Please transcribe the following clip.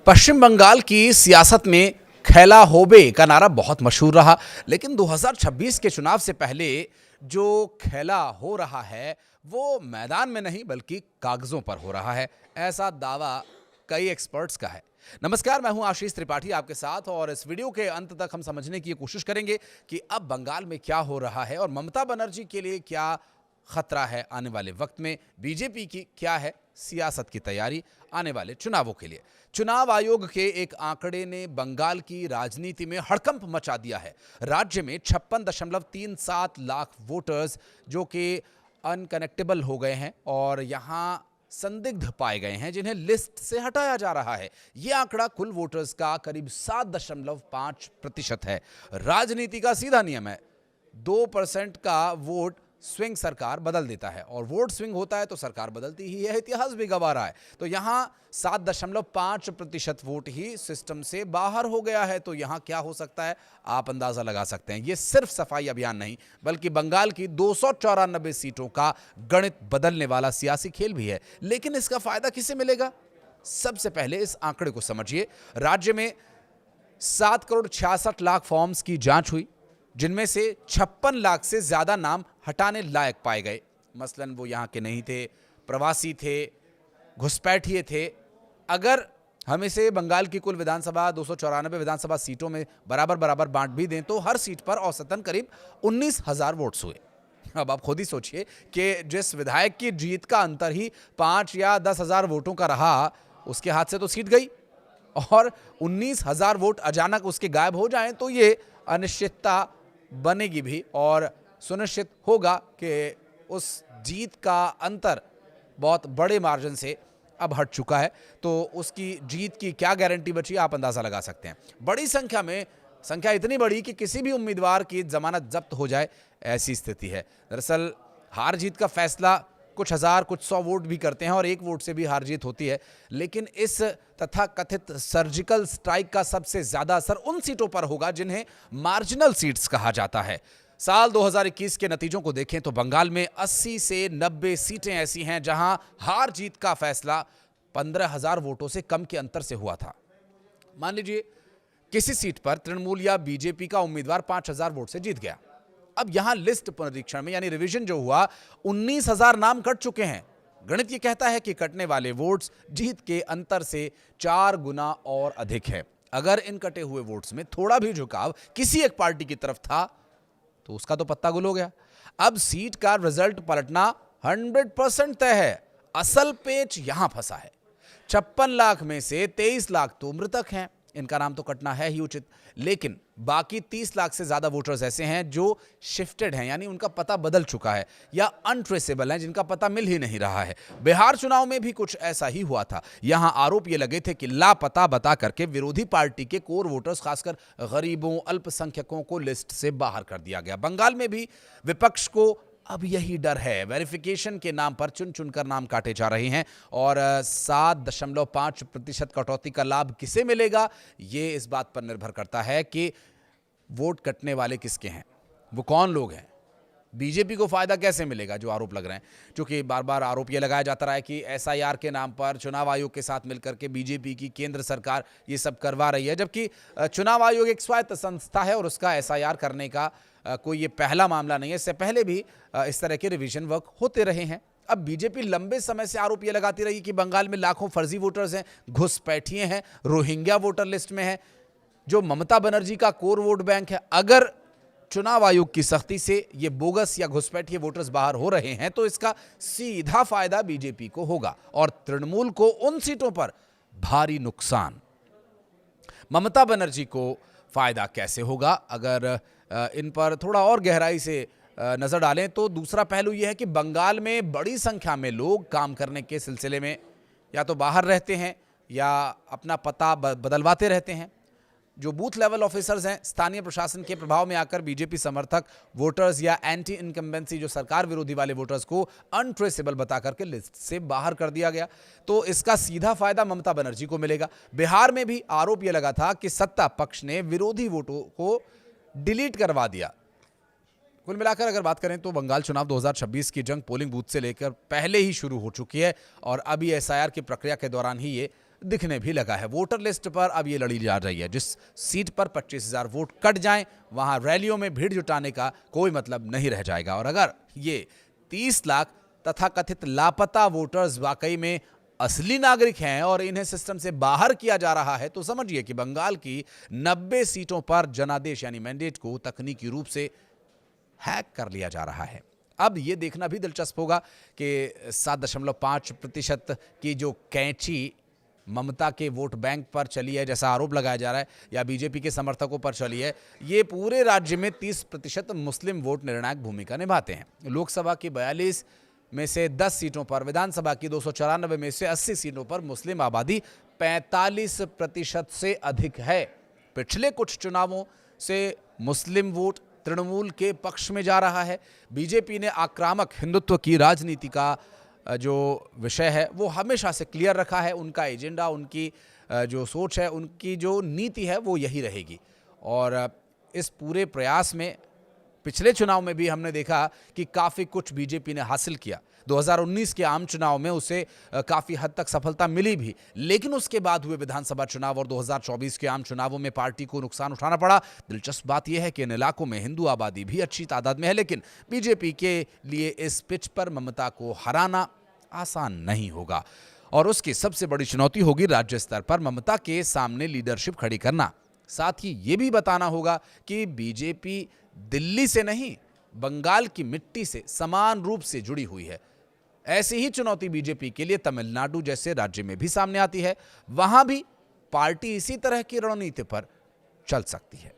पश्चिम बंगाल की सियासत में खैला होबे का नारा बहुत मशहूर रहा, लेकिन 2026 के चुनाव से पहले जो खेला हो रहा है वो मैदान में नहीं बल्कि कागजों पर हो रहा है, ऐसा दावा कई एक्सपर्ट्स का है। नमस्कार, मैं हूं आशीष त्रिपाठी आपके साथ और इस वीडियो के अंत तक हम समझने की कोशिश करेंगे कि अब बंगाल में क्या हो रहा है और ममता बनर्जी के लिए क्या खतरा है आने वाले वक्त में, बीजेपी की क्या है सियासत की तैयारी आने वाले चुनावों के लिए। चुनाव आयोग के एक आंकड़े ने बंगाल की राजनीति में हड़कंप मचा दिया है। राज्य में 56.37 लाख वोटर्स जो कि अनकनेक्टेबल हो गए हैं और यहां संदिग्ध पाए गए हैं, जिन्हें लिस्ट से हटाया जा रहा है। यह आंकड़ा कुल वोटर्स का करीब 7.5% है। राजनीति का सीधा नियम है, 2% का वोट स्विंग सरकार बदल देता है और वोट स्विंग होता है तो सरकार बदलती ही है। इतिहास भी गवाह रहा है। तो यहां 7.5% वोट ही सिस्टम से बाहर हो गया है। तो यहां क्या हो सकता है आप अंदाजा लगा सकते हैं। यह सिर्फ सफाई अभियान नहीं बल्कि बंगाल की 294 सीटों का गणित बदलने वाला सियासी खेल भी है। लेकिन इसका फायदा किसे मिलेगा? सबसे पहले इस आंकड़े को समझिए। राज्य में 7.66 करोड़ फॉर्म्स की जांच हुई, जिनमें से 56 लाख से ज्यादा नाम हटाने लायक पाए गए। मसलन वो यहाँ के नहीं थे, प्रवासी थे, घुसपैठिए थे। अगर हम इसे बंगाल की कुल विधानसभा 294 विधानसभा सीटों में बराबर बराबर बांट भी दें तो हर सीट पर औसतन करीब 19,000 वोट्स हुए। अब आप खुद ही सोचिए कि जिस विधायक की जीत का अंतर ही 5 या 10,000 वोटों का रहा, उसके हाथ से तो सीट गई और 19,000 वोट अचानक उसके गायब हो जाएं तो ये अनिश्चितता बनेगी भी और सुनिश्चित होगा कि उस जीत का अंतर बहुत बड़े मार्जिन से अब हट चुका है। तो उसकी जीत की क्या गारंटी बची, आप अंदाजा लगा सकते हैं। बड़ी संख्या में, संख्या इतनी बड़ी कि किसी भी उम्मीदवार की जमानत जब्त हो जाए, ऐसी स्थिति है। दरअसल हार जीत का फैसला कुछ हजार कुछ 100 वोट भी करते हैं और एक वोट से भी हार जीत होती है। लेकिन इस तथाकथित सर्जिकल स्ट्राइक का सबसे ज्यादा असर उन सीटों पर होगा जिन्हें मार्जिनल सीट्स कहा जाता है। साल 2021 के नतीजों को देखें तो बंगाल में 80 से 90 सीटें ऐसी हैं जहां हार जीत का फैसला 15,000 वोटों से कम के अंतर से हुआ था। मान लीजिए किसी सीट पर तृणमूल या बीजेपी का उम्मीदवार 5,000 वोट से जीत गया। अब यहां लिस्ट पुनरीक्षण में यानी रिवीजन जो हुआ, 19,000 नाम कट चुके हैं। गणित ये कहता है कि कटने वाले वोट्स जीत के अंतर से 4 गुना और अधिक है। अगर इन कटे हुए वोट्स में थोड़ा भी झुकाव किसी एक पार्टी की तरफ था तो उसका तो पत्ता गुल हो गया। अब सीट का रिजल्ट पलटना 100% तय है। असल पेच यहां फंसा है। 56 लाख में से 23 लाख तो मृतक हैं, इनका नाम तो कटना है ही उचित। लेकिन बाकी 30 लाख से ज्यादा वोटर्स ऐसे हैं जो शिफ्टेड हैं, यानी उनका पता बदल चुका है या अनट्रेसेबल हैं, जिनका पता मिल ही नहीं रहा है। बिहार चुनाव में भी कुछ ऐसा ही हुआ था। यहां आरोप ये लगे थे कि लापता बता करके विरोधी पार्टी के कोर वोटर्स, खासकर गरीबों, अल्पसंख्यकों को लिस्ट से बाहर कर दिया गया। बंगाल में भी विपक्ष को अब यही डर है। वेरिफिकेशन के नाम पर चुन चुनकर नाम काटे जा रहे हैं और 7.5% कटौती का लाभ किसे मिलेगा, ये इस बात पर निर्भर करता है कि वोट कटने वाले किसके हैं, वो कौन लोग हैं। बीजेपी को फायदा कैसे मिलेगा, जो आरोप लग रहे हैं, क्योंकि बार बार आरोप यह लगाया जाता रहा है कि एसआईआर के नाम पर चुनाव आयोग के साथ मिलकर के बीजेपी की केंद्र सरकार ये सब करवा रही है, जबकि चुनाव आयोग एक स्वायत्त संस्था है और उसका एसआईआर करने का कोई ये पहला मामला नहीं है। इससे पहले भी इस तरह के रिवीजन वर्क होते रहे हैं। अब बीजेपी लंबे समय से आरोप यह लगाती रही कि बंगाल में लाखों फर्जी वोटर्स हैं, घुसपैठिए हैं, रोहिंग्या वोटर लिस्ट में है, जो ममता बनर्जी का कोर वोट बैंक है। अगर चुनाव आयोग की सख्ती से ये बोगस या घुसपैठिए वोटर्स बाहर हो रहे हैं तो इसका सीधा फायदा बीजेपी को होगा और तृणमूल को उन सीटों पर भारी नुकसान। ममता बनर्जी को फायदा कैसे होगा? अगर इन पर थोड़ा और गहराई से नजर डालें तो दूसरा पहलू यह है कि बंगाल में बड़ी संख्या में लोग काम करने के सिलसिले में या तो बाहर रहते हैं या अपना पता बदलवाते रहते हैं। जो बूथ लेवल ऑफिसर्स हैं, स्थानीय प्रशासन के प्रभाव में आकर बीजेपी समर्थक वोटर्स या एंटी इनकम्बेंसी, जो सरकार विरोधी वाले वोटर्स को अनट्रेसेबल बता करके लिस्ट से बाहर कर दिया गया। तो इसका सीधा फायदा ममता बनर्जी को मिलेगा। बिहार में भी आरोप यह लगा था कि सत्ता पक्ष ने विरोधी वोटों को डिलीट करवा दिया। कुल मिलाकर अगर बात करें तो बंगाल चुनाव 2026 की जंग पोलिंग बूथ से लेकर पहले ही शुरू हो चुकी है और अभी एसआईआर की प्रक्रिया के दौरान ही ये दिखने भी लगा है। वोटर लिस्ट पर अब ये लड़ी जा रही है, जिस सीट पर 25,000 वोट कट जाएं वहां रैलियों में भीड़ जुटाने का कोई मतलब नहीं रह जाएगा। और अगर ये 30 लाख तथाकथित लापता वोटर्स वाकई में असली नागरिक हैं और इन्हें सिस्टम से बाहर किया जा रहा है, तो समझिए कि बंगाल की 90 सीटों पर जनादेश यानी मैंडेट को तकनीकी रूप से हैक कर लिया जा रहा है। अब यह देखना भी दिलचस्प होगा कि 7.5% की जो कैंची ममता के वोट बैंक पर चली है, जैसा आरोप लगाया जा रहा है, या बीजेपी के समर्थकों पर चली है, ये पूरे राज्य में 30% मुस्लिम वोट निर्णायक भूमिका निभाते हैं। लोकसभा की 42 में से 10 सीटों पर, विधानसभा की 294 में से 80 सीटों पर मुस्लिम आबादी 45% से अधिक है। पिछले कुछ चुनावों से मुस्लिम वोट तृणमूल के पक्ष में जा रहा है। बीजेपी ने आक्रामक हिंदुत्व की राजनीति का जो विषय है वो हमेशा से क्लियर रखा है। उनका एजेंडा, उनकी जो सोच है, उनकी जो नीति है वो यही रहेगी। और इस पूरे प्रयास में पिछले चुनाव में भी हमने देखा कि काफ़ी कुछ बीजेपी ने हासिल किया। 2019 के आम चुनाव में उसे काफ़ी हद तक सफलता मिली भी, लेकिन उसके बाद हुए विधानसभा चुनाव और 2024 के आम चुनावों में पार्टी को नुकसान उठाना पड़ा। दिलचस्प बात यह है कि इन इलाकों में हिंदू आबादी भी अच्छी तादाद में है, लेकिन बीजेपी के लिए इस पिच पर ममता को हराना आसान नहीं होगा और उसकी सबसे बड़ी चुनौती होगी राज्य स्तर पर ममता के सामने लीडरशिप खड़ी करना। साथ ही ये भी बताना होगा कि बीजेपी दिल्ली से नहीं, बंगाल की मिट्टी से समान रूप से जुड़ी हुई है। ऐसी ही चुनौती बीजेपी के लिए तमिलनाडु जैसे राज्य में भी सामने आती है। वहां भी पार्टी इसी तरह की रणनीति पर चल सकती है।